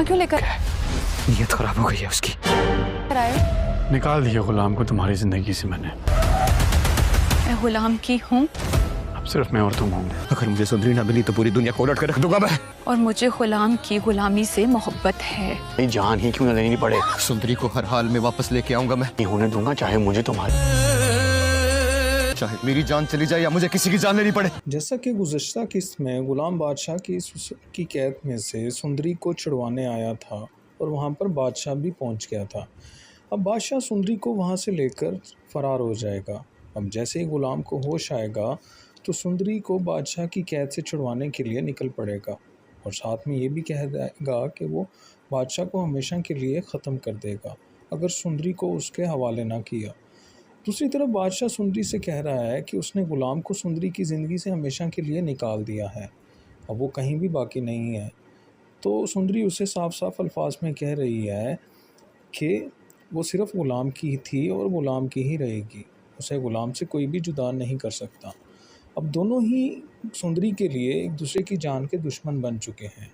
यहाँ क्यों लेकर नीयत खराब हो गई है उसकी। आए? निकाल दिया गुलाम को तुम्हारी जिंदगी से मैंने। मैं गुलाम की हूँ अब सिर्फ मैं और तुम होंगे। अगर मुझे सुंदरी ना मिली तो पूरी दुनिया को उलट कर रख दूंगा मैं। और मुझे गुलाम की गुलामी से मोहब्बत है। मेरी जान ही क्यों न लेनी पड़े, सुंदरी को हर हाल में वापस लेके आऊंगा मैं। नहीं होने दूंगा, चाहे मुझे तुम्हारी, चाहे मेरी जान चली जाए या मुझे किसी की जान लेनी पड़े। जैसा कि गुज़श्ता किस्त में गुलाम बादशाह की कैद में से सुंदरी को छुड़वाने आया था और वहाँ पर बादशाह भी पहुँच गया था। अब बादशाह सुंदरी को वहाँ से लेकर फरार हो जाएगा। अब जैसे ही गुलाम को होश आएगा तो सुंदरी को बादशाह की कैद से छुड़वाने के लिए निकल पड़ेगा और साथ में ये भी कह देगा कि वो बादशाह को हमेशा के लिए ख़त्म कर देगा अगर सुंदरी को उसके हवाले ना किया। दूसरी तरफ बादशाह सुंदरी से कह रहा है कि उसने गुलाम को सुंदरी की ज़िंदगी से हमेशा के लिए निकाल दिया है, अब वो कहीं भी बाकी नहीं है। तो सुंदरी उसे साफ साफ अल्फाज में कह रही है कि वो सिर्फ़ ग़ुलाम की थी और ग़ुलाम की ही रहेगी, उसे ग़ुलाम से कोई भी जुदा नहीं कर सकता। अब दोनों ही सुंदरी के लिए एक दूसरे की जान के दुश्मन बन चुके हैं।